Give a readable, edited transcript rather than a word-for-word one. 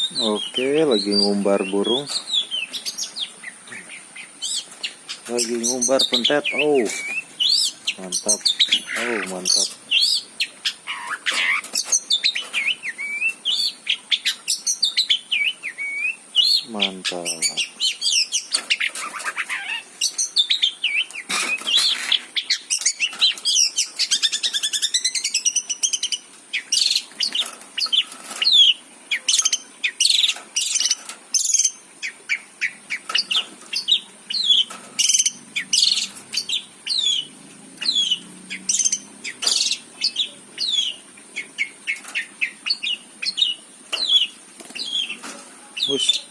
Oke, lagi ngumbar burung. Lagi ngumbar pentet. Oh, mantap. Oh, mantap. Mantap. Wush.